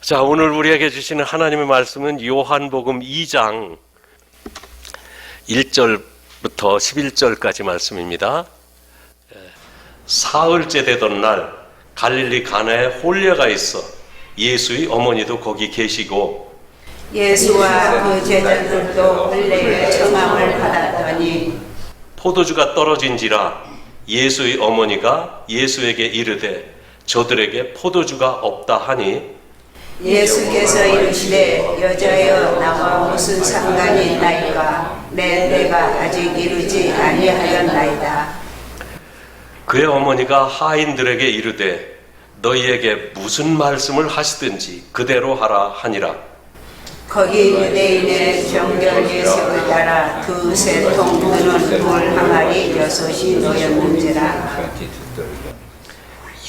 자, 오늘 우리에게 주시는 하나님의 말씀은 요한복음 2장 1절부터 11절까지 말씀입니다. 사흘째 되던 날 갈릴리 가나에 혼례가 있어 예수의 어머니도 거기 계시고 예수와 그 제자들도 혼례의 청함을 받았더니 포도주가 떨어진지라 예수의 어머니가 예수에게 이르되 저들에게 포도주가 없다 하니 예수께서 이르시되 여자여 나와 무슨 상관이 있나이까 내 때가 아직 이르지 아니하였나이다. 그의 어머니가 하인들에게 이르되 너희에게 무슨 말씀을 하시든지 그대로 하라 하니라. 거기 유대인의 정결 예식을 따라 두세 통 드는 돌 항아리 6이 놓였는지라.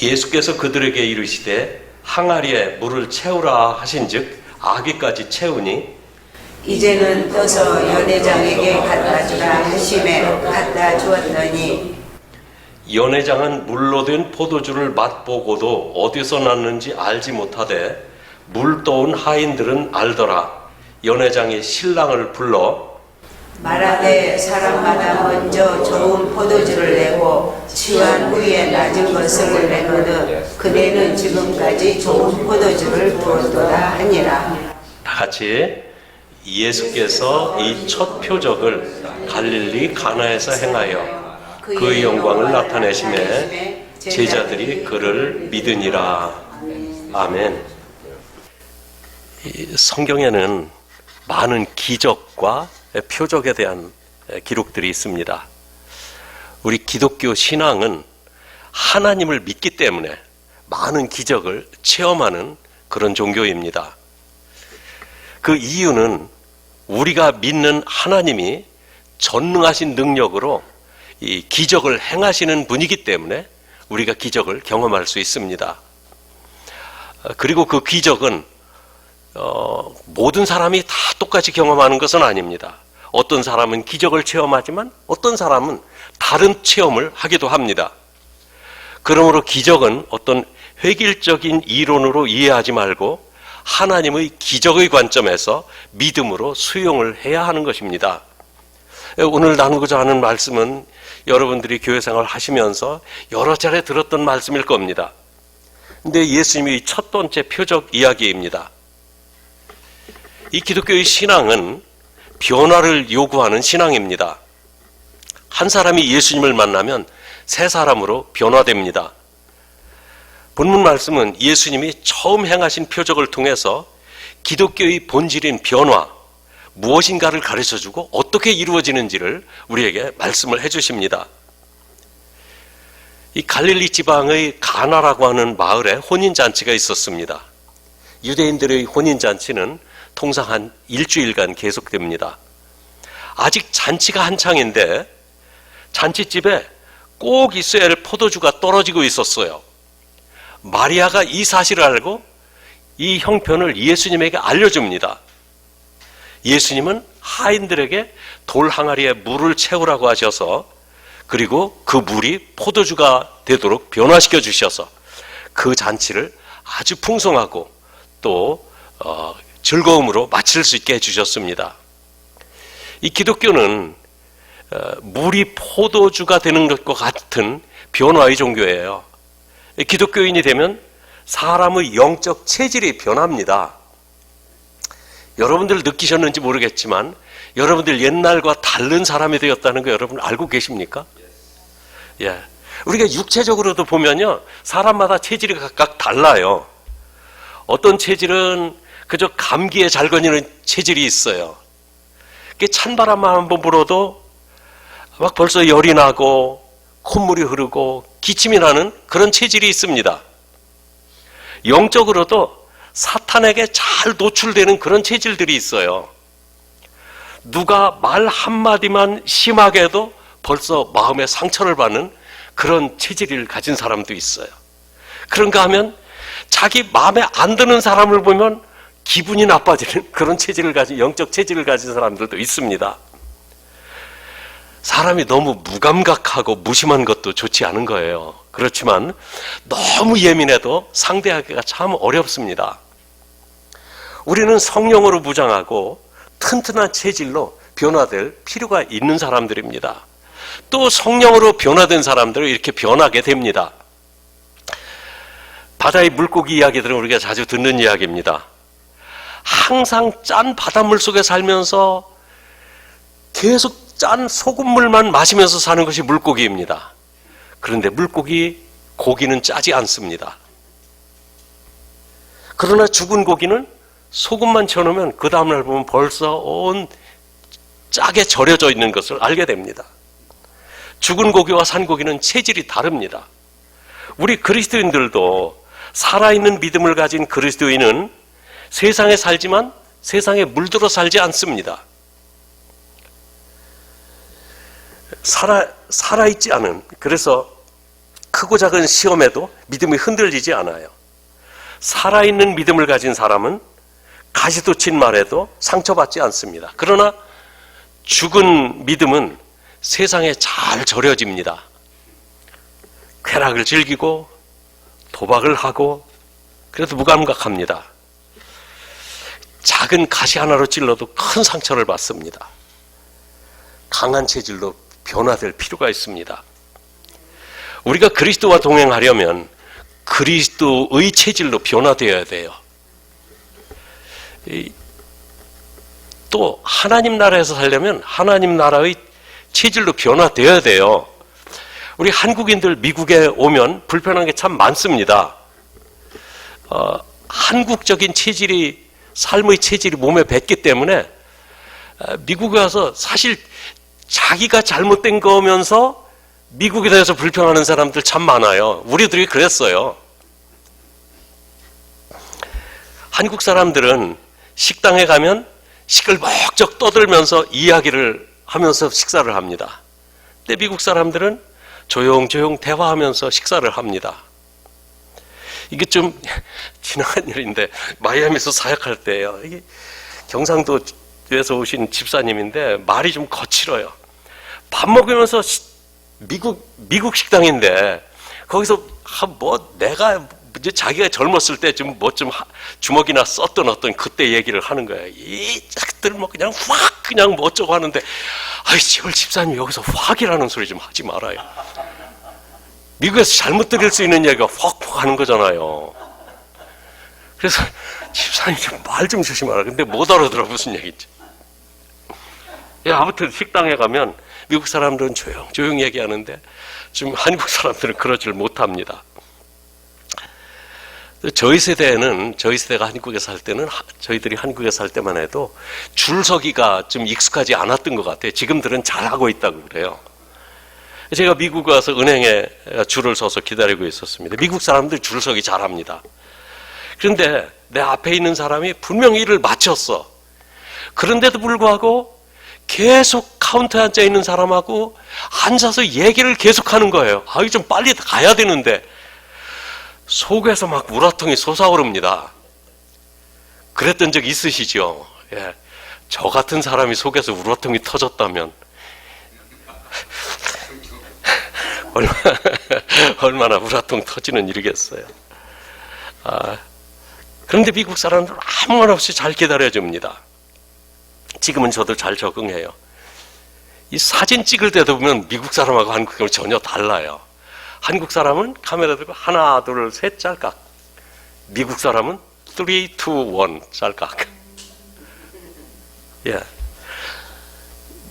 예수께서 그들에게 이르시되 항아리에 물을 채우라 하신즉 아기까지 채우니 이제는 떠서 연회장에게 갖다 주라 하심에 갖다 주었더니 연회장은 물로 된 포도주를 맛보고도 어디서 났는지 알지 못하되 물 떠온 하인들은 알더라. 연회장이 신랑을 불러 말하되 사람마다 먼저 좋은 포도주를 내고 취한 후에 낮은 것을 내거든 그대는 지금까지 좋은 포도주를 부었도다 하니라. 다 같이 예수께서 이 첫 표적을 갈릴리 가나에서 행하여 그의 영광을 나타내심에 제자들이 그를 믿으니라. 아멘. 이 성경에는 많은 기적과 표적에 대한 기록들이 있습니다. 우리 기독교 신앙은 하나님을 믿기 때문에 많은 기적을 체험하는 그런 종교입니다. 그 이유는 우리가 믿는 하나님이 전능하신 능력으로 이 기적을 행하시는 분이기 때문에 우리가 기적을 경험할 수 있습니다. 그리고 그 기적은 모든 사람이 다 똑같이 경험하는 것은 아닙니다. 어떤 사람은 기적을 체험하지만 어떤 사람은 다른 체험을 하기도 합니다. 그러므로 기적은 어떤 획일적인 이론으로 이해하지 말고 하나님의 기적의 관점에서 믿음으로 수용을 해야 하는 것입니다. 오늘 나누고자 하는 말씀은 여러분들이 교회 생활을 하시면서 여러 차례 들었던 말씀일 겁니다. 근데 예수님의 첫 번째 표적 이야기입니다. 이 기독교의 신앙은 변화를 요구하는 신앙입니다. 한 사람이 예수님을 만나면 새 사람으로 변화됩니다. 본문 말씀은 예수님이 처음 행하신 표적을 통해서 기독교의 본질인 변화, 무엇인가를 가르쳐주고 어떻게 이루어지는지를 우리에게 말씀을 해주십니다. 이 갈릴리 지방의 가나라고 하는 마을에 혼인잔치가 있었습니다. 유대인들의 혼인잔치는 통상 한 일주일간 계속됩니다. 아직 잔치가 한창인데 잔치집에 꼭 있어야 할 포도주가 떨어지고 있었어요. 마리아가 이 사실을 알고 이 형편을 예수님에게 알려줍니다. 예수님은 하인들에게 돌 항아리에 물을 채우라고 하셔서 그리고 그 물이 포도주가 되도록 변화시켜 주셔서 그 잔치를 아주 풍성하고 또 즐거움으로 마칠 수 있게 해주셨습니다. 이 기독교는 물이 포도주가 되는 것과 같은 변화의 종교예요. 기독교인이 되면 사람의 영적 체질이 변합니다. 여러분들 느끼셨는지 모르겠지만 여러분들 옛날과 다른 사람이 되었다는 거 여러분 알고 계십니까? 예. 우리가 육체적으로도 보면요, 사람마다 체질이 각각 달라요. 어떤 체질은 그저 감기에 잘 걸리는 체질이 있어요. 찬바람만 한번 불어도 막 벌써 열이 나고 콧물이 흐르고 기침이 나는 그런 체질이 있습니다. 영적으로도 사탄에게 잘 노출되는 그런 체질들이 있어요. 누가 말 한마디만 심하게 해도 벌써 마음에 상처를 받는 그런 체질을 가진 사람도 있어요. 그런가 하면 자기 마음에 안 드는 사람을 보면 기분이 나빠지는 그런 체질을 가진, 영적 체질을 가진 사람들도 있습니다. 사람이 너무 무감각하고 무심한 것도 좋지 않은 거예요. 그렇지만 너무 예민해도 상대하기가 참 어렵습니다. 우리는 성령으로 무장하고 튼튼한 체질로 변화될 필요가 있는 사람들입니다. 또 성령으로 변화된 사람들은 이렇게 변하게 됩니다. 바다의 물고기 이야기들은 우리가 자주 듣는 이야기입니다. 항상 짠 바닷물 속에 살면서 계속 짠 소금물만 마시면서 사는 것이 물고기입니다. 그런데 고기는 짜지 않습니다. 그러나 죽은 고기는 소금만 쳐놓으면 그 다음날 보면 벌써 온 짜게 절여져 있는 것을 알게 됩니다. 죽은 고기와 산 고기는 체질이 다릅니다. 우리 그리스도인들도 살아있는 믿음을 가진 그리스도인은 세상에 살지만 세상에 물들어 살지 않습니다. 살아있지 않은, 그래서 크고 작은 시험에도 믿음이 흔들리지 않아요. 살아있는 믿음을 가진 사람은 가시도 친 말에도 상처받지 않습니다. 그러나 죽은 믿음은 세상에 잘 절여집니다. 쾌락을 즐기고 도박을 하고 그래도 무감각합니다. 작은 가시 하나로 찔러도 큰 상처를 받습니다. 강한 체질로 변화될 필요가 있습니다. 우리가 그리스도와 동행하려면 그리스도의 체질로 변화되어야 돼요. 또 하나님 나라에서 살려면 하나님 나라의 체질로 변화되어야 돼요. 우리 한국인들 미국에 오면 불편한 게 참 많습니다. 한국적인 체질이, 삶의 체질이 몸에 뱄기 때문에 미국에 와서 사실 자기가 잘못된 거면서 미국에 대해서 불평하는 사람들 참 많아요. 우리들이 그랬어요. 한국 사람들은 식당에 가면 시끌벅적 떠들면서 이야기를 하면서 식사를 합니다. 근데 미국 사람들은 조용조용 대화하면서 식사를 합니다. 이게 좀 지나간 일인데 마이애미에서 사역할 때예요. 이게 경상도에서 오신 집사님인데 말이 좀 거칠어요. 밥 먹으면서 미국 식당인데 거기서 내가 이제 자기가 젊었을 때 좀 주먹이나 썼던 어떤 그때 얘기를 하는 거예요. 이 짝들 그냥 확 그냥 어쩌고 하는데 아이 제발 집사님 여기서 확이라는 소리 좀 하지 말아요. 미국에서 잘못 들을 수 있는 얘기가 확 하는 거잖아요. 그래서 집사님 말 좀 조심하라. 근데 못 알아들어 무슨 얘기인지. 아무튼 식당에 가면 미국 사람들은 조용 얘기하는데 지금 한국 사람들은 그러질 못합니다. 저희 세대가 한국에 살 때는, 저희들이 한국에 살 때만 해도 줄서기가 좀 익숙하지 않았던 것 같아요. 지금들은 잘하고 있다고 그래요. 제가 미국 와서 은행에 줄을 서서 기다리고 있었습니다. 미국 사람들 줄서기 잘합니다. 그런데 내 앞에 있는 사람이 분명히 일을 마쳤어. 그런데도 불구하고 계속 카운터에 앉아 있는 사람하고 앉아서 얘기를 계속하는 거예요. 좀 빨리 가야 되는데 속에서 막 우라통이 솟아오릅니다. 그랬던 적 있으시죠? 예. 저 같은 사람이 속에서 우라통이 터졌다면 얼마나 우라통 터지는 일이겠어요. 그런데 미국 사람들은 아무 말 없이 잘 기다려줍니다. 지금은 저도 잘 적응해요. 이 사진 찍을 때도 보면 미국 사람하고 한국 사람은 전혀 달라요. 한국 사람은 카메라 들고 하나, 둘, 셋 짤깍. 미국 사람은 3, 2, 1 짤깍. 예.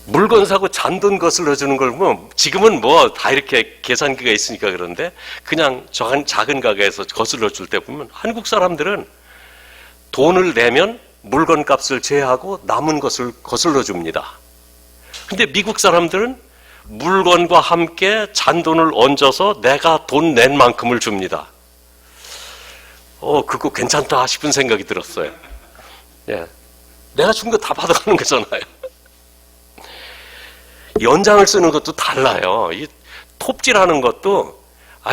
물건 사고 잔돈 거슬러 주는 걸 보면 지금은 다 이렇게 계산기가 있으니까 그런데 그냥 작은 가게에서 거슬러 줄 때 보면 한국 사람들은 돈을 내면 물건 값을 제하고 남은 것을 거슬러 줍니다. 근데 미국 사람들은 물건과 함께 잔돈을 얹어서 내가 돈 낸 만큼을 줍니다. 그거 괜찮다 싶은 생각이 들었어요. 예. 내가 준 거 다 받아가는 거잖아요. 연장을 쓰는 것도 달라요. 이 톱질하는 것도,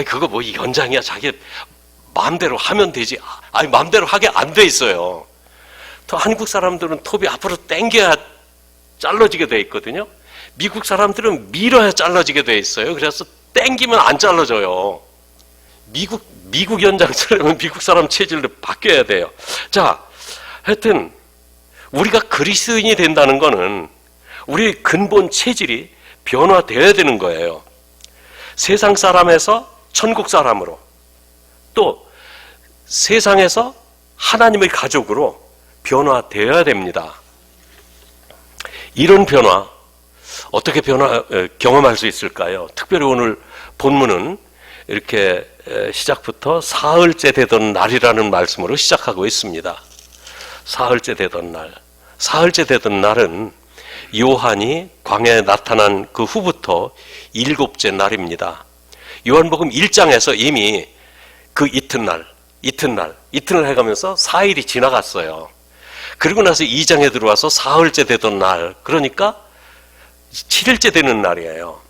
그거 연장이야. 자기 마음대로 하면 되지. 마음대로 하게 안 돼 있어요. 또 한국 사람들은 톱이 앞으로 당겨야 잘라지게 돼 있거든요. 미국 사람들은 밀어야 잘라지게 돼 있어요. 그래서 당기면 안 잘라져요. 미국 연장 쓰려면 미국 사람 체질로 바뀌어야 돼요. 자, 하여튼 우리가 그리스도인이 된다는 것은 우리 근본 체질이 변화되어야 되는 거예요. 세상 사람에서 천국 사람으로, 또 세상에서 하나님의 가족으로 변화되어야 됩니다. 이런 변화 어떻게 경험할 수 있을까요? 특별히 오늘 본문은 이렇게 시작부터 사흘째 되던 날이라는 말씀으로 시작하고 있습니다. 사흘째 되던 날. 사흘째 되던 날은 요한이 광야에 나타난 그 후부터 7째 날입니다. 요한복음 1장에서 이미 그 이튿날 해가면서 4일이 지나갔어요. 그리고 나서 2장에 들어와서 사흘째 되던 날, 그러니까 7일째 되는 날이에요.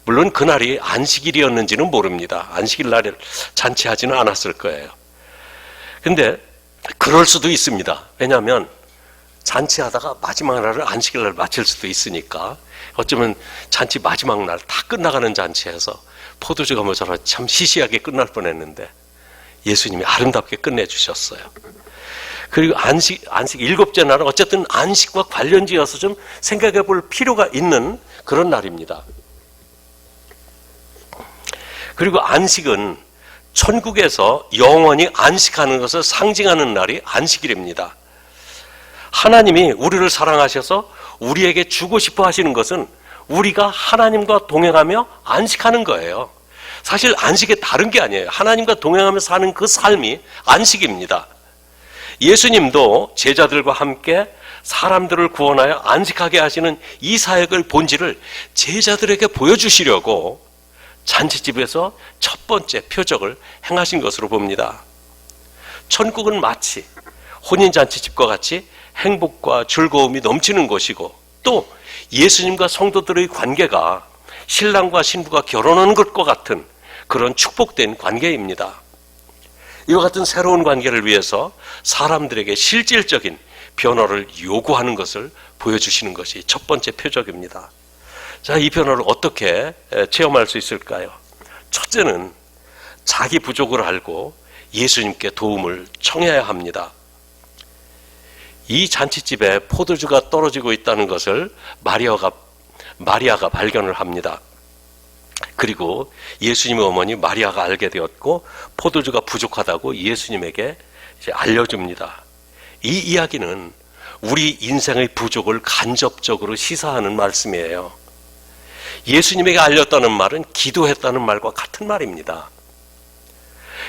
물론 그날이 안식일이었는지는 모릅니다. 안식일 날에 잔치하지는 않았을 거예요. 근데 그럴 수도 있습니다. 왜냐하면 잔치하다가 마지막 날을 안식일 날 마칠 수도 있으니까, 어쩌면 잔치 마지막 날 다 끝나가는 잔치에서 포도주가 모자라 참 시시하게 끝날 뻔했는데 예수님이 아름답게 끝내주셨어요. 그리고 안식 7째 날은 어쨌든 안식과 관련지어서 좀 생각해 볼 필요가 있는 그런 날입니다. 그리고 안식은 천국에서 영원히 안식하는 것을 상징하는 날이 안식일입니다. 하나님이 우리를 사랑하셔서 우리에게 주고 싶어 하시는 것은 우리가 하나님과 동행하며 안식하는 거예요. 사실 안식이 다른 게 아니에요. 하나님과 동행하며 사는 그 삶이 안식입니다. 예수님도 제자들과 함께 사람들을 구원하여 안식하게 하시는 이 사역의 본질을 제자들에게 보여주시려고 잔치집에서 첫 번째 표적을 행하신 것으로 봅니다. 천국은 마치 혼인잔치집과 같이 행복과 즐거움이 넘치는 곳이고, 또 예수님과 성도들의 관계가 신랑과 신부가 결혼하는 것과 같은 그런 축복된 관계입니다. 이와 같은 새로운 관계를 위해서 사람들에게 실질적인 변화를 요구하는 것을 보여주시는 것이 첫 번째 표적입니다. 자, 이 변화를 어떻게 체험할 수 있을까요? 첫째는 자기 부족을 알고 예수님께 도움을 청해야 합니다. 이 잔치집에 포도주가 떨어지고 있다는 것을 마리아가 발견을 합니다. 그리고 예수님의 어머니 마리아가 알게 되었고, 포도주가 부족하다고 예수님에게 이제 알려줍니다. 이 이야기는 우리 인생의 부족을 간접적으로 시사하는 말씀이에요. 예수님에게 알렸다는 말은 기도했다는 말과 같은 말입니다.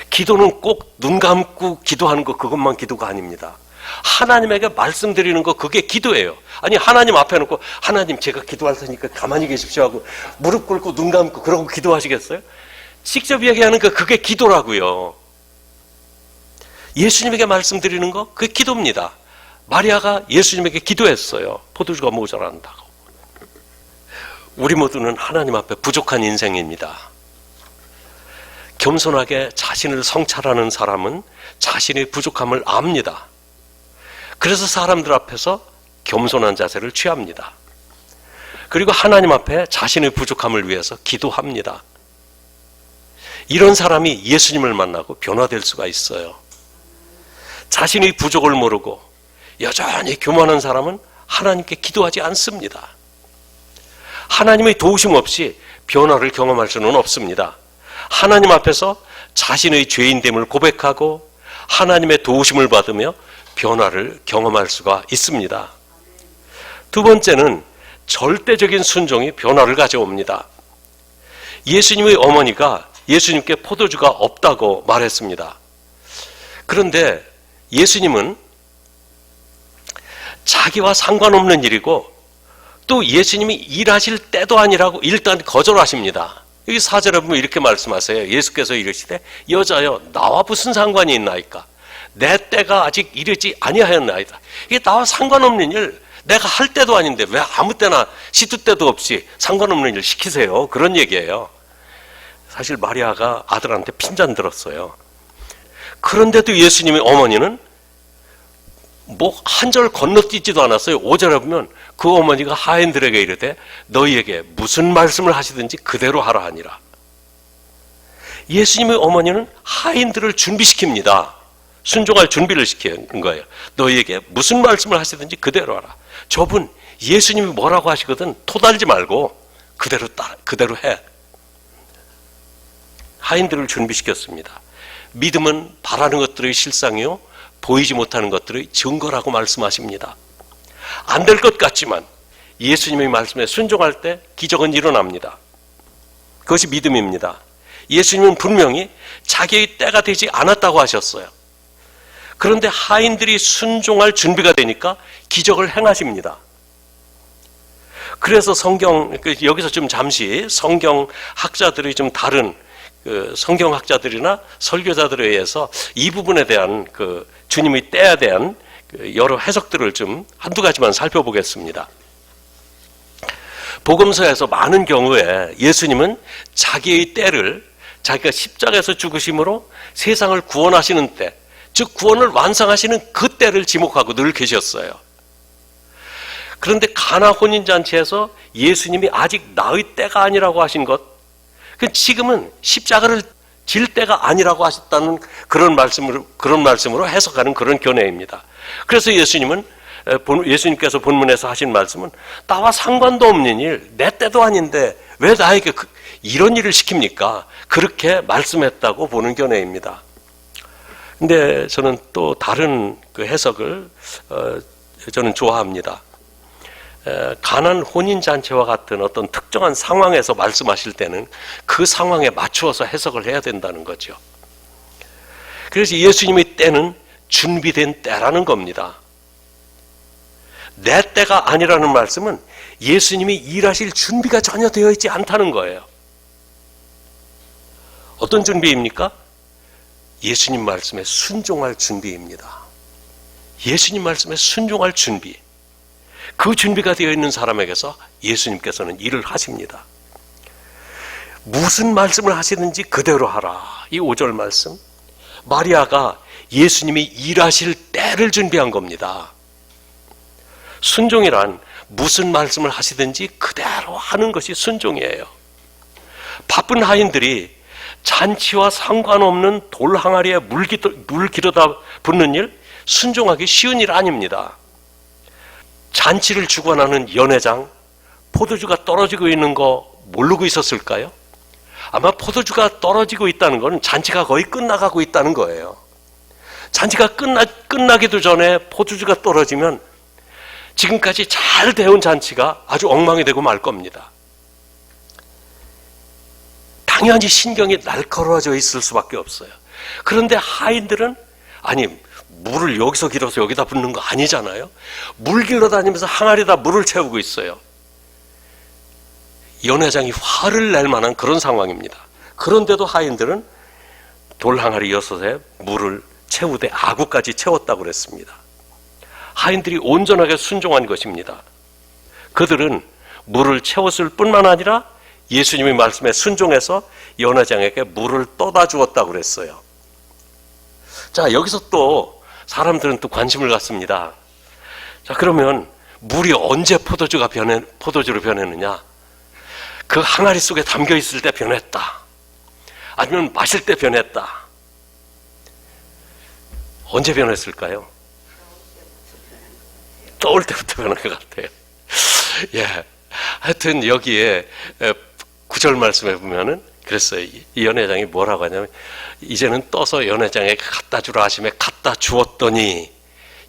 기도는 꼭 눈 감고 기도하는 것, 그것만 기도가 아닙니다. 하나님에게 말씀드리는 거, 그게 기도예요. 아니, 하나님 앞에 놓고 하나님 제가 기도할 테니까 가만히 계십시오 하고 무릎 꿇고 눈 감고 그러고 기도하시겠어요? 직접 얘기하는 거, 그게 기도라고요. 예수님에게 말씀드리는 거, 그게 기도입니다. 마리아가 예수님에게 기도했어요. 포도주가 모자란다고. 우리 모두는 하나님 앞에 부족한 인생입니다. 겸손하게 자신을 성찰하는 사람은 자신의 부족함을 압니다. 그래서 사람들 앞에서 겸손한 자세를 취합니다. 그리고 하나님 앞에 자신의 부족함을 위해서 기도합니다. 이런 사람이 예수님을 만나고 변화될 수가 있어요. 자신의 부족을 모르고 여전히 교만한 사람은 하나님께 기도하지 않습니다. 하나님의 도우심 없이 변화를 경험할 수는 없습니다. 하나님 앞에서 자신의 죄인됨을 고백하고 하나님의 도우심을 받으며 변화를 경험할 수가 있습니다. 두 번째는 절대적인 순종이 변화를 가져옵니다. 예수님의 어머니가 예수님께 포도주가 없다고 말했습니다. 그런데 예수님은 자기와 상관없는 일이고 또 예수님이 일하실 때도 아니라고 일단 거절하십니다. 여기 4절에 보면 이렇게 말씀하세요. 예수께서 이르시되 여자여 나와 무슨 상관이 있나이까? 내 때가 아직 이르지 아니하였나이다. 이게 나와 상관없는 일, 내가 할 때도 아닌데 왜 아무 때나 시도 때도 없이 상관없는 일 시키세요? 그런 얘기예요. 사실 마리아가 아들한테 핀잔 들었어요. 그런데도 예수님의 어머니는 뭐 한 절 건너뛰지도 않았어요. 5절에 보면 그 어머니가 하인들에게 이르되 너희에게 무슨 말씀을 하시든지 그대로 하라 하니라. 예수님의 어머니는 하인들을 준비시킵니다. 순종할 준비를 시키는 거예요. 너희에게 무슨 말씀을 하시든지 그대로 하라. 저분 예수님이 뭐라고 하시거든 토달지 말고 그대로 해. 하인들을 준비시켰습니다. 믿음은 바라는 것들의 실상이요 보이지 못하는 것들의 증거라고 말씀하십니다. 안 될 것 같지만 예수님의 말씀에 순종할 때 기적은 일어납니다. 그것이 믿음입니다. 예수님은 분명히 자기의 때가 되지 않았다고 하셨어요. 그런데 하인들이 순종할 준비가 되니까 기적을 행하십니다. 그래서 여기서 좀 잠시 성경학자들이 좀 다른 성경학자들이나 설교자들에 의해서 이 부분에 대한 주님의 때에 대한 여러 해석들을 좀 한두 가지만 살펴보겠습니다. 복음서에서 많은 경우에 예수님은 자기의 때를 자기가 십자가에서 죽으심으로 세상을 구원하시는 때, 즉 구원을 완성하시는 그 때를 지목하고 늘 계셨어요. 그런데 가나 혼인잔치에서 예수님이 아직 나의 때가 아니라고 하신 것, 지금은 십자가를 질 때가 아니라고 하셨다는 그런 말씀으로 해석하는 그런 견해입니다. 그래서 예수님께서 본문에서 하신 말씀은 나와 상관도 없는 일, 내 때도 아닌데 왜 나에게 이런 일을 시킵니까? 그렇게 말씀했다고 보는 견해입니다. 근데 저는 또 다른 해석을 저는 좋아합니다. 가난 혼인잔치와 같은 어떤 특정한 상황에서 말씀하실 때는 그 상황에 맞추어서 해석을 해야 된다는 거죠. 그래서 예수님의 때는 준비된 때라는 겁니다. 내 때가 아니라는 말씀은 예수님이 일하실 준비가 전혀 되어 있지 않다는 거예요. 어떤 준비입니까? 예수님 말씀에 순종할 준비입니다. 예수님 말씀에 순종할 준비. 그 준비가 되어 있는 사람에게서 예수님께서는 일을 하십니다. 무슨 말씀을 하시든지 그대로 하라. 이 5절 말씀. 마리아가 예수님이 일하실 때를 준비한 겁니다. 순종이란 무슨 말씀을 하시든지 그대로 하는 것이 순종이에요. 바쁜 하인들이 잔치와 상관없는 돌 항아리에 물 기르다 붓는 일, 순종하기 쉬운 일 아닙니다. 잔치를 주관하는 연회장, 포도주가 떨어지고 있는 거 모르고 있었을까요? 아마 포도주가 떨어지고 있다는 건 잔치가 거의 끝나가고 있다는 거예요. 잔치가 끝나기도 전에 포도주가 떨어지면 지금까지 잘 되온 잔치가 아주 엉망이 되고 말 겁니다. 당연히 신경이 날카로워져 있을 수밖에 없어요. 그런데 하인들은 물을 여기서 길어서 여기다 붓는 거 아니잖아요. 물 길러 다니면서 항아리에다 물을 채우고 있어요. 연회장이 화를 낼 만한 그런 상황입니다. 그런데도 하인들은 돌 항아리 6에 물을 채우되 아구까지 채웠다고 그랬습니다. 하인들이 온전하게 순종한 것입니다. 그들은 물을 채웠을 뿐만 아니라 예수님의 말씀에 순종해서 연회장에게 물을 떠다 주었다고 그랬어요. 자, 여기서 또 사람들은 또 관심을 갖습니다. 자, 그러면 물이 언제 포도주로 변했느냐? 그 항아리 속에 담겨 있을 때 변했다. 아니면 마실 때 변했다. 언제 변했을까요? 떠올 때부터 변한 것 같아요. 예. 하여튼 여기에 9절 말씀에 보면은 그랬어요. 이 연회장이 뭐라고 하냐면 이제는 떠서 연회장에게 갖다 주라 하시며 갖다 주었더니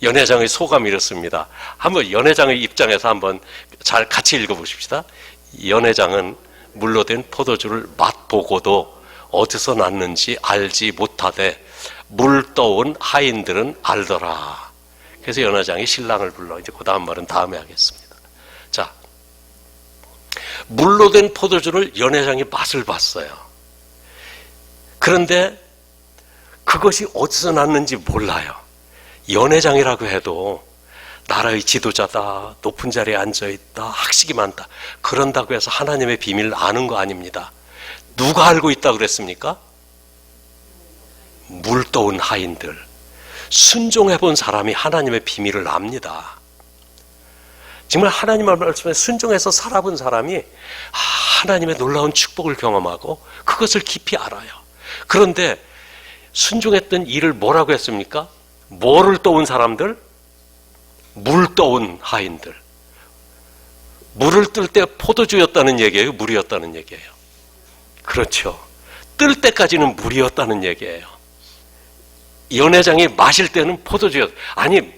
연회장의 소감이 이렇습니다. 한번 연회장의 입장에서 한번 잘 같이 읽어보십시다. 연회장은 물로 된 포도주를 맛보고도 어디서 났는지 알지 못하되 물 떠온 하인들은 알더라. 그래서 연회장이 신랑을 불러 이제 그 다음 말은 다음에 하겠습니다. 자, 물로 된 포도주를 연회장이 맛을 봤어요. 그런데 그것이 어디서 났는지 몰라요. 연회장이라고 해도 나라의 지도자다, 높은 자리에 앉아있다, 학식이 많다, 그런다고 해서 하나님의 비밀을 아는 거 아닙니다. 누가 알고 있다고 그랬습니까? 물 떠온 하인들, 순종해 본 사람이 하나님의 비밀을 압니다. 정말 하나님의 말씀에 순종해서 살아본 사람이 하나님의 놀라운 축복을 경험하고 그것을 깊이 알아요. 그런데 순종했던 일을 뭐라고 했습니까? 뭐를 떠온 사람들? 물 떠온 하인들. 물을 뜰 때 포도주였다는 얘기예요? 물이었다는 얘기예요? 그렇죠. 뜰 때까지는 물이었다는 얘기예요. 연회장이 마실 때는 포도주였. 아니,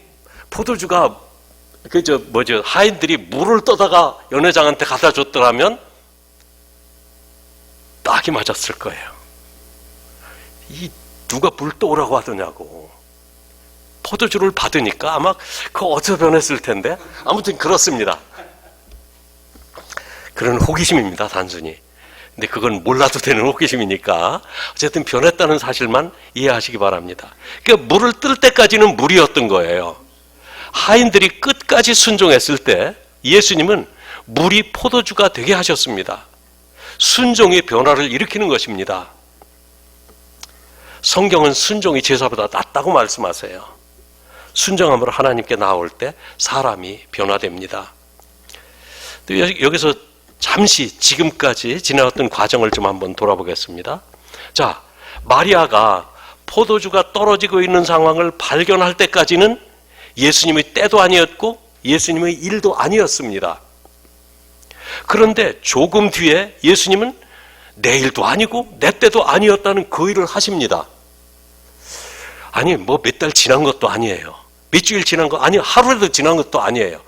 포도주가 하인들이 물을 떠다가 연회장한테 갖다 줬더라면 딱이 맞았을 거예요. 누가 물 떠오라고 하더냐고. 포도주를 받으니까 아마 그거 어디서 변했을 텐데. 아무튼 그렇습니다. 그런 호기심입니다, 단순히. 근데 그건 몰라도 되는 호기심이니까 어쨌든 변했다는 사실만 이해하시기 바랍니다. 그러니까 물을 뜰 때까지는 물이었던 거예요. 하인들이 끝까지 순종했을 때 예수님은 물이 포도주가 되게 하셨습니다. 순종이 변화를 일으키는 것입니다. 성경은 순종이 제사보다 낫다고 말씀하세요. 순종함으로 하나님께 나올 때 사람이 변화됩니다. 여기서 잠시 지금까지 지나왔던 과정을 좀 한번 돌아보겠습니다. 자, 마리아가 포도주가 떨어지고 있는 상황을 발견할 때까지는 예수님의 때도 아니었고 예수님의 일도 아니었습니다. 그런데 조금 뒤에 예수님은 내 일도 아니고 내 때도 아니었다는 그 일을 하십니다. 아니, 뭐 몇 달 지난 것도 아니에요. 몇 주일 지난 거 아니, 하루라도 지난 것도 아니에요.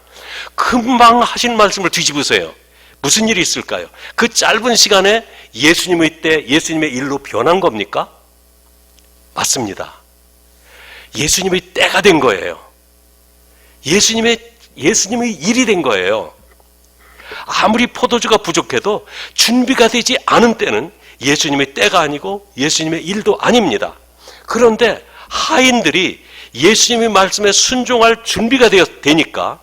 금방 하신 말씀을 뒤집으세요. 무슨 일이 있을까요? 그 짧은 시간에 예수님의 때, 예수님의 일로 변한 겁니까? 맞습니다. 예수님의 때가 된 거예요. 예수님의 일이 된 거예요. 아무리 포도주가 부족해도 준비가 되지 않은 때는 예수님의 때가 아니고 예수님의 일도 아닙니다. 그런데 하인들이 예수님의 말씀에 순종할 준비가 되니까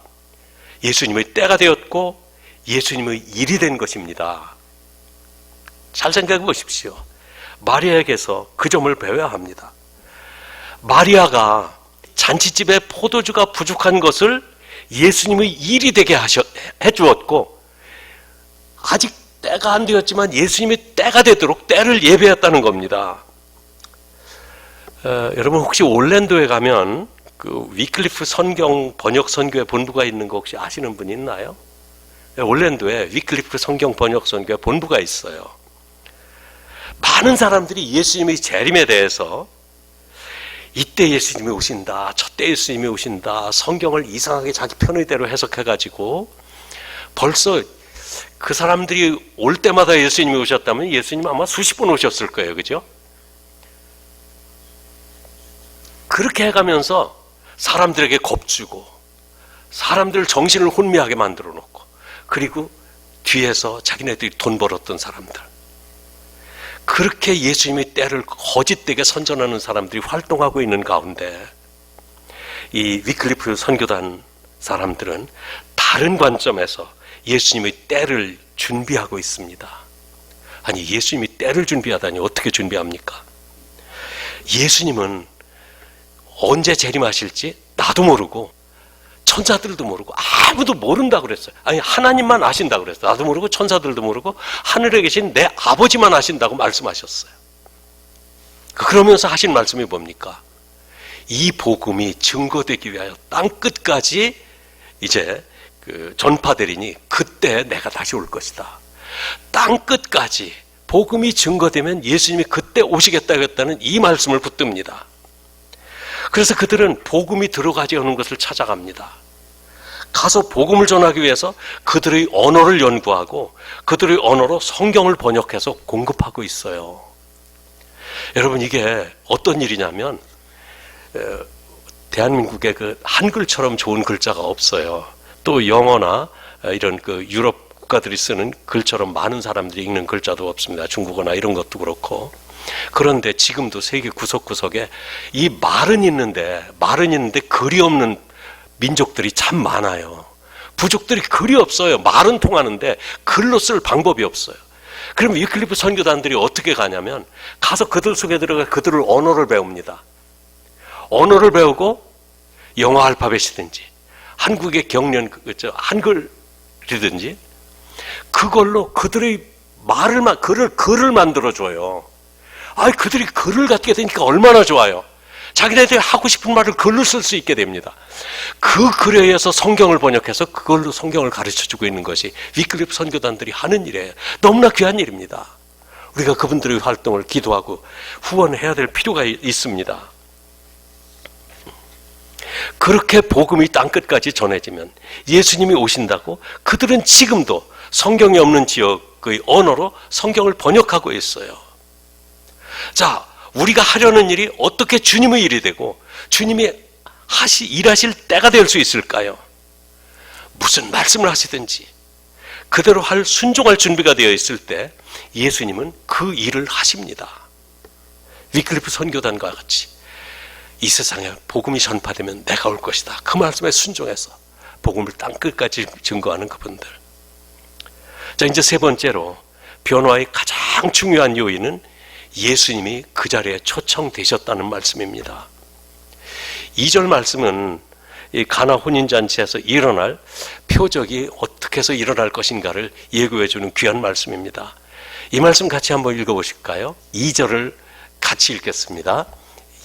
예수님의 때가 되었고 예수님의 일이 된 것입니다. 잘 생각해 보십시오. 마리아에게서 그 점을 배워야 합니다. 마리아가 잔치집에 포도주가 부족한 것을 예수님의 일이 되게 해주었고 아직 때가 안 되었지만 예수님의 때가 되도록 때를 예배했다는 겁니다. 여러분 혹시 올랜도에 가면 그 위클리프 성경 번역 선교회 본부가 있는 거 혹시 아시는 분 있나요? 올랜도에 위클리프 성경 번역 선교회 본부가 있어요. 많은 사람들이 예수님의 재림에 대해서 이때 예수님이 오신다, 저때 예수님이 오신다, 성경을 이상하게 자기 편의대로 해석해가지고 벌써 그 사람들이 올 때마다 예수님이 오셨다면 예수님 아마 수십 번 오셨을 거예요. 그죠? 그렇게 해가면서 사람들에게 겁주고 사람들 정신을 혼미하게 만들어 놓고 그리고 뒤에서 자기네들이 돈 벌었던 사람들 그렇게 예수님의 때를 거짓되게 선전하는 사람들이 활동하고 있는 가운데 이 위클리프 선교단 사람들은 다른 관점에서 예수님의 때를 준비하고 있습니다. 아니, 예수님이 때를 준비하다니 어떻게 준비합니까? 예수님은 언제 재림하실지 나도 모르고 천사들도 모르고 아무도 모른다 그랬어요. 아니, 하나님만 아신다 그랬어요. 나도 모르고 천사들도 모르고 하늘에 계신 내 아버지만 아신다고 말씀하셨어요. 그러면서 하신 말씀이 뭡니까? 이 복음이 증거되기 위하여 땅 끝까지 이제 전파되리니 그때 내가 다시 올 것이다. 땅 끝까지 복음이 증거되면 예수님이 그때 오시겠다고 했다는 이 말씀을 붙듭니다. 그래서 그들은 복음이 들어가지 않은 것을 찾아갑니다. 가서 복음을 전하기 위해서 그들의 언어를 연구하고 그들의 언어로 성경을 번역해서 공급하고 있어요. 여러분, 이게 어떤 일이냐면 대한민국에 그 한글처럼 좋은 글자가 없어요. 또 영어나 이런 그 유럽 국가들이 쓰는 글처럼 많은 사람들이 읽는 글자도 없습니다. 중국어나 이런 것도 그렇고. 그런데 지금도 세계 구석구석에 이 말은 있는데 글이 없는 민족들이 참 많아요. 부족들이 글이 없어요. 말은 통하는데 글로 쓸 방법이 없어요. 그럼 위클리프 선교단들이 어떻게 가냐면 가서 그들 속에 들어가 그들을 언어를 배웁니다. 언어를 배우고 영어 알파벳이든지 한국의 경련 한글이든지 그걸로 그들의 글을 만들어줘요. 그들이 글을 갖게 되니까 얼마나 좋아요. 자기네들이 하고 싶은 말을 글로 쓸 수 있게 됩니다. 그 글에 의해서 성경을 번역해서 그걸로 성경을 가르쳐주고 있는 것이 위클리프 선교단들이 하는 일이에요. 너무나 귀한 일입니다. 우리가 그분들의 활동을 기도하고 후원해야 될 필요가 있습니다. 그렇게 복음이 땅끝까지 전해지면 예수님이 오신다고 그들은 지금도 성경이 없는 지역의 언어로 성경을 번역하고 있어요. 자, 우리가 하려는 일이 어떻게 주님의 일이 되고 주님이 일하실 때가 될 수 있을까요? 무슨 말씀을 하시든지 그대로 순종할 준비가 되어 있을 때 예수님은 그 일을 하십니다. 위클리프 선교단과 같이 이 세상에 복음이 전파되면 내가 올 것이다. 그 말씀에 순종해서 복음을 땅끝까지 증거하는 그분들. 자, 이제 세 번째로 변화의 가장 중요한 요인은 예수님이 그 자리에 초청되셨다는 말씀입니다. 2절 말씀은 이 가나 혼인잔치에서 일어날 표적이 어떻게 해서 일어날 것인가를 예고해 주는 귀한 말씀입니다. 이 말씀 같이 한번 읽어보실까요? 2절을 같이 읽겠습니다.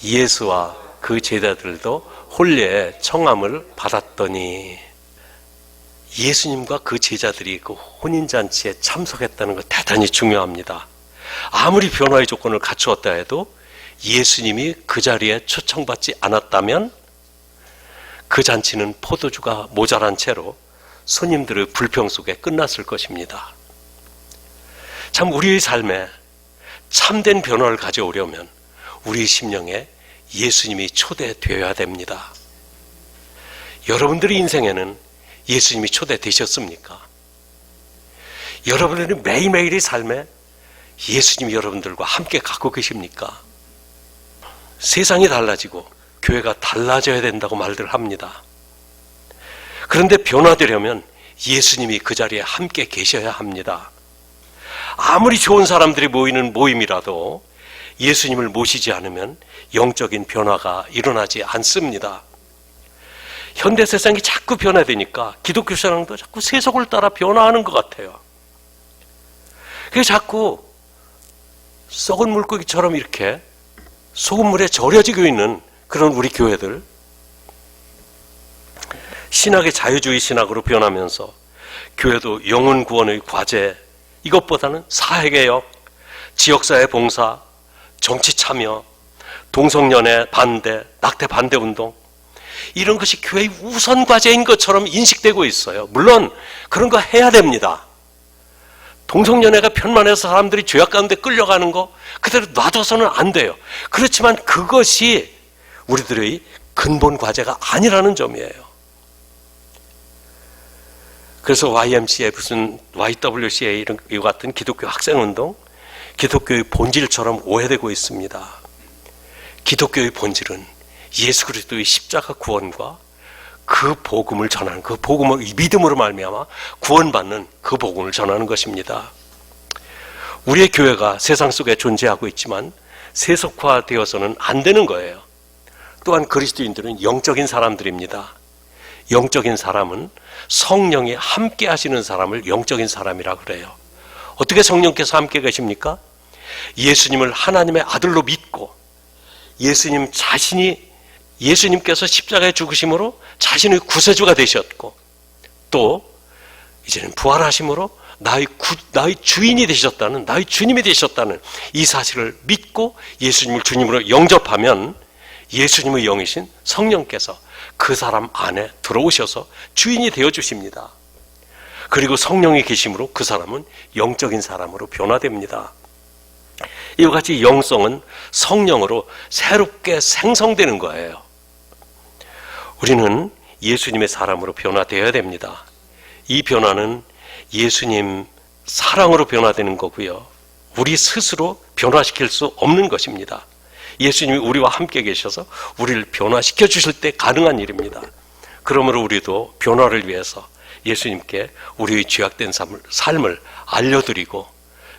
예수와 그 제자들도 혼례의 청함을 받았더니. 예수님과 그 제자들이 그 혼인잔치에 참석했다는 것 대단히 중요합니다. 아무리 변화의 조건을 갖추었다 해도 예수님이 그 자리에 초청받지 않았다면 그 잔치는 포도주가 모자란 채로 손님들의 불평 속에 끝났을 것입니다. 참 우리의 삶에 참된 변화를 가져오려면 우리 심령에 예수님이 초대되어야 됩니다. 여러분들의 인생에는 예수님이 초대되셨습니까? 여러분들은 매일매일의 삶에 예수님이 여러분들과 함께 갖고 계십니까? 세상이 달라지고 교회가 달라져야 된다고 말들 합니다. 그런데 변화되려면 예수님이 그 자리에 함께 계셔야 합니다. 아무리 좋은 사람들이 모이는 모임이라도 예수님을 모시지 않으면 영적인 변화가 일어나지 않습니다. 현대 세상이 자꾸 변화되니까 기독교 신앙도 자꾸 세속을 따라 변화하는 것 같아요. 그게 자꾸 썩은 물고기처럼 이렇게 소금물에 절여지고 있는 그런 우리 교회들, 신학의 자유주의 신학으로 변하면서 교회도 영혼 구원의 과제, 이것보다는 사회개혁, 지역사회 봉사, 정치 참여, 동성연애 반대, 낙태 반대 운동, 이런 것이 교회의 우선 과제인 것처럼 인식되고 있어요. 물론 그런 거 해야 됩니다. 동성연애가 편만해서 사람들이 죄악 가운데 끌려가는 거 그대로 놔둬서는 안 돼요. 그렇지만 그것이 우리들의 근본 과제가 아니라는 점이에요. 그래서 YMCA 무슨 YWCA 이런 이와 같은 기독교 학생운동, 기독교의 본질처럼 오해되고 있습니다. 기독교의 본질은 예수 그리스도의 십자가 구원과 그 복음을 전하는, 그 복음을 믿음으로 말미암아 구원받는 그 복음을 전하는 것입니다. 우리의 교회가 세상 속에 존재하고 있지만 세속화되어서는 안 되는 거예요. 또한 그리스도인들은 영적인 사람들입니다. 영적인 사람은 성령이 함께 하시는 사람을 영적인 사람이라고 그래요. 어떻게 성령께서 함께 계십니까? 예수님을 하나님의 아들로 믿고 예수님께서 십자가에 죽으심으로 자신의 구세주가 되셨고 또 이제는 부활하심으로 나의 주인이 되셨다는, 나의 주님이 되셨다는 이 사실을 믿고 예수님을 주님으로 영접하면 예수님의 영이신 성령께서 그 사람 안에 들어오셔서 주인이 되어주십니다. 그리고 성령이 계심으로 그 사람은 영적인 사람으로 변화됩니다. 이와 같이 영성은 성령으로 새롭게 생성되는 거예요. 우리는 예수님의 사람으로 변화되어야 됩니다. 이 변화는 예수님 사랑으로 변화되는 거고요. 우리 스스로 변화시킬 수 없는 것입니다. 예수님이 우리와 함께 계셔서 우리를 변화시켜 주실 때 가능한 일입니다. 그러므로 우리도 변화를 위해서 예수님께 우리의 죄악된 삶을 알려드리고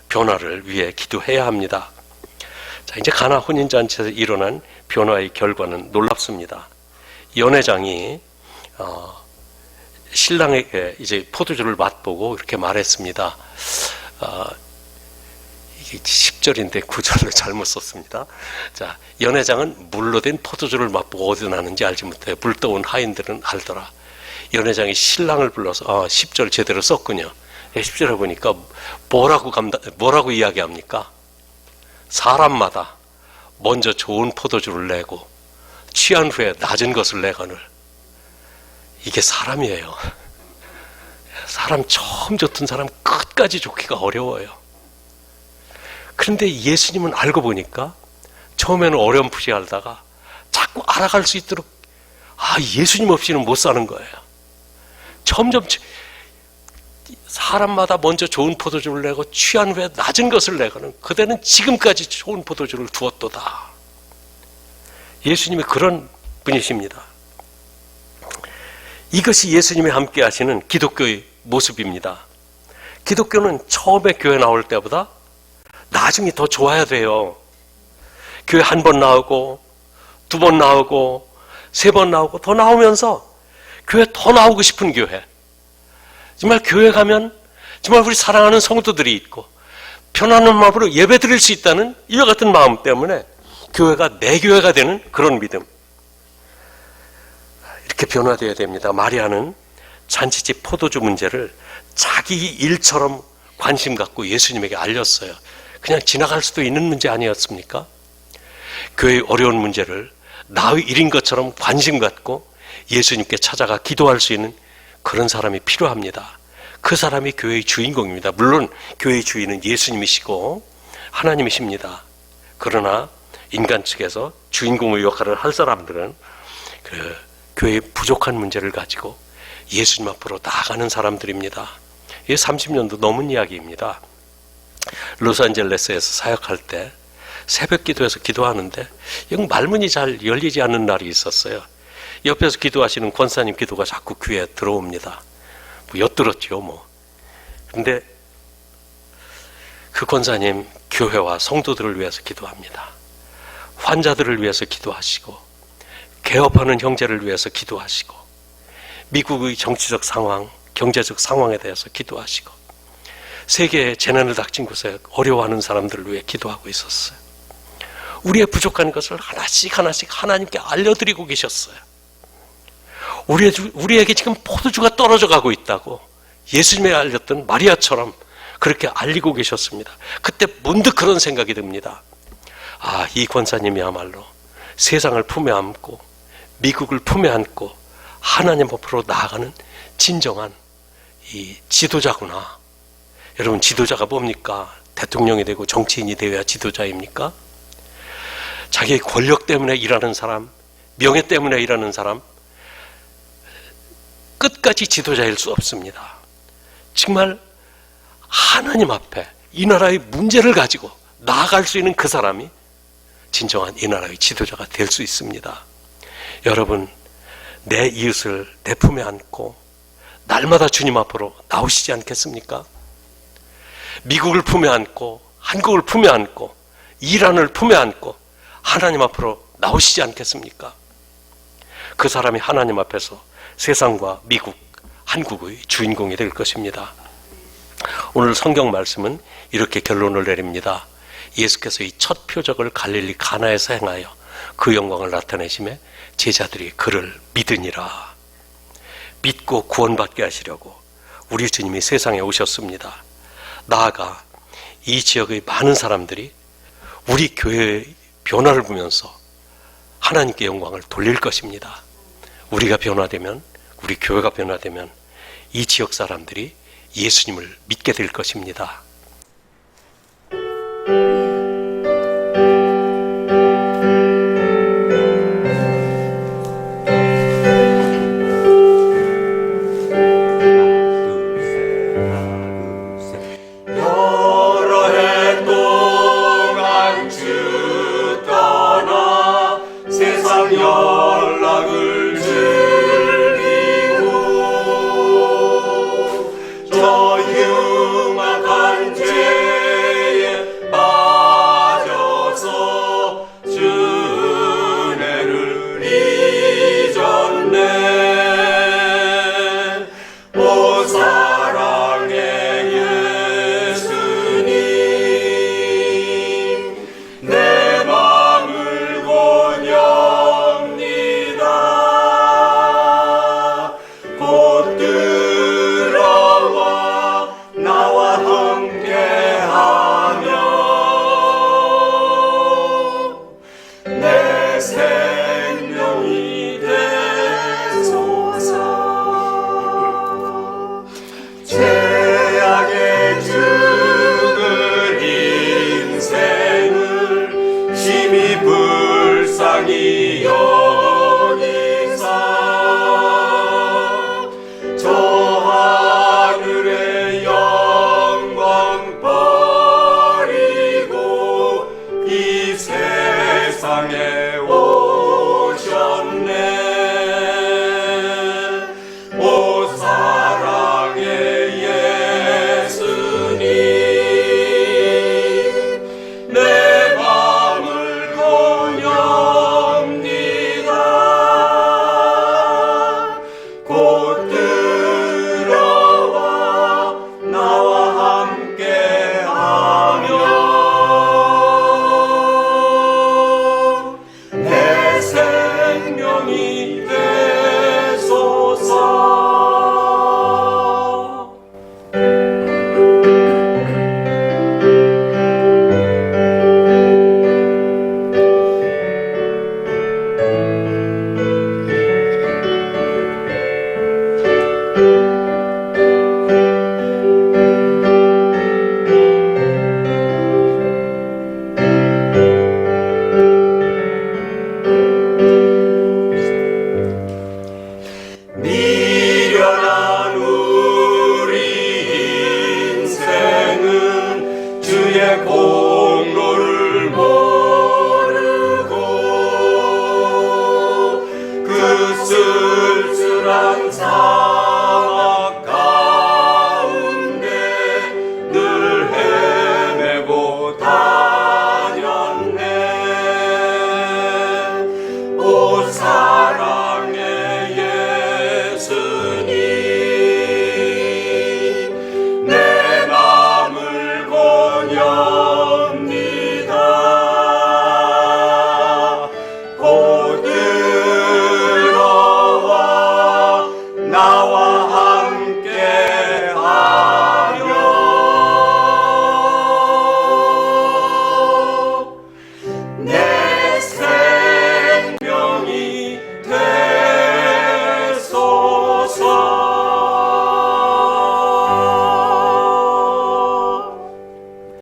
변화를 위해 기도해야 합니다. 자, 이제 가나 혼인잔치에서 일어난 변화의 결과는 놀랍습니다. 연회장이 신랑에게 이제 포도주를 맛보고 이렇게 말했습니다. 이게 10절인데 9절로 잘못 썼습니다. 자, 연회장은 물로 된 포도주를 맛보고 어디 나는지 알지 못해 물 떠온 하인들은 알더라. 연회장이 신랑을 불러서 10절 제대로 썼군요. 10절에 보니까 뭐라고 이야기합니까? 사람마다 먼저 좋은 포도주를 내고 취한 후에 낮은 것을 내거늘. 이게 사람이에요. 사람 처음 좋던 사람 끝까지 좋기가 어려워요. 그런데 예수님은 알고 보니까 처음에는 어렴풋이 알다가 자꾸 알아갈 수 있도록 예수님 없이는 못 사는 거예요. 점점 사람마다 먼저 좋은 포도주를 내고 취한 후에 낮은 것을 내고는 그대는 지금까지 좋은 포도주를 두었도다. 예수님이 그런 분이십니다. 이것이 예수님이 함께 하시는 기독교의 모습입니다. 기독교는 처음에 교회 나올 때보다 나중에 더 좋아야 돼요. 교회 한 번 나오고 2번 나오고 3번 나오고 더 나오면서 교회 더 나오고 싶은 교회. 정말 교회 가면 정말 우리 사랑하는 성도들이 있고 편안한 마음으로 예배 드릴 수 있다는 이와 같은 마음 때문에 교회가 내 교회가 되는 그런 믿음. 이렇게 변화되어야 됩니다. 마리아는 잔치집 포도주 문제를 자기 일처럼 관심 갖고 예수님에게 알렸어요. 그냥 지나갈 수도 있는 문제 아니었습니까? 교회의 어려운 문제를 나의 일인 것처럼 관심 갖고 예수님께 찾아가 기도할 수 있는 그런 사람이 필요합니다. 그 사람이 교회의 주인공입니다. 물론 교회의 주인은 예수님이시고 하나님이십니다. 그러나 인간 측에서 주인공의 역할을 할 사람들은 그 교회의 부족한 문제를 가지고 예수님 앞으로 나아가는 사람들입니다. 이게 30년도 넘은 이야기입니다. 로스앤젤레스에서 사역할 때 새벽 기도에서 기도하는데 영 말문이 잘 열리지 않는 날이 있었어요. 옆에서 기도하시는 권사님 기도가 자꾸 귀에 들어옵니다. 엿들었죠. 근데 그 권사님 교회와 성도들을 위해서 기도합니다. 환자들을 위해서 기도하시고 개업하는 형제를 위해서 기도하시고 미국의 정치적 상황, 경제적 상황에 대해서 기도하시고 세계의 재난을 닥친 곳에 어려워하는 사람들을 위해 기도하고 있었어요. 우리의 부족한 것을 하나씩 하나님께 알려드리고 계셨어요. 우리에게 지금 포도주가 떨어져 가고 있다고 예수님이 알렸던 마리아처럼 그렇게 알리고 계셨습니다. 그때 문득 그런 생각이 듭니다. 이 권사님이야말로 세상을 품에 안고 미국을 품에 안고 하나님 앞으로 나아가는 진정한 이 지도자구나. 여러분, 지도자가 뭡니까? 대통령이 되고 정치인이 되어야 지도자입니까? 자기의 권력 때문에 일하는 사람, 명예 때문에 일하는 사람, 끝까지 지도자일 수 없습니다. 정말 하나님 앞에 이 나라의 문제를 가지고 나아갈 수 있는 그 사람이 진정한 이 나라의 지도자가 될 수 있습니다. 여러분, 내 이웃을 내 품에 안고 날마다 주님 앞으로 나오시지 않겠습니까? 미국을 품에 안고 한국을 품에 안고 이란을 품에 안고 하나님 앞으로 나오시지 않겠습니까? 그 사람이 하나님 앞에서 세상과 미국, 한국의 주인공이 될 것입니다. 오늘 성경 말씀은 이렇게 결론을 내립니다. 예수께서 이 첫 표적을 갈릴리 가나에서 행하여 그 영광을 나타내심에 제자들이 그를 믿으니라. 믿고 구원받게 하시려고 우리 주님이 세상에 오셨습니다. 나아가 이 지역의 많은 사람들이 우리 교회의 변화를 보면서 하나님께 영광을 돌릴 것입니다. 우리가 변화되면, 우리 교회가 변화되면 이 지역 사람들이 예수님을 믿게 될 것입니다. 저 흉악한 믿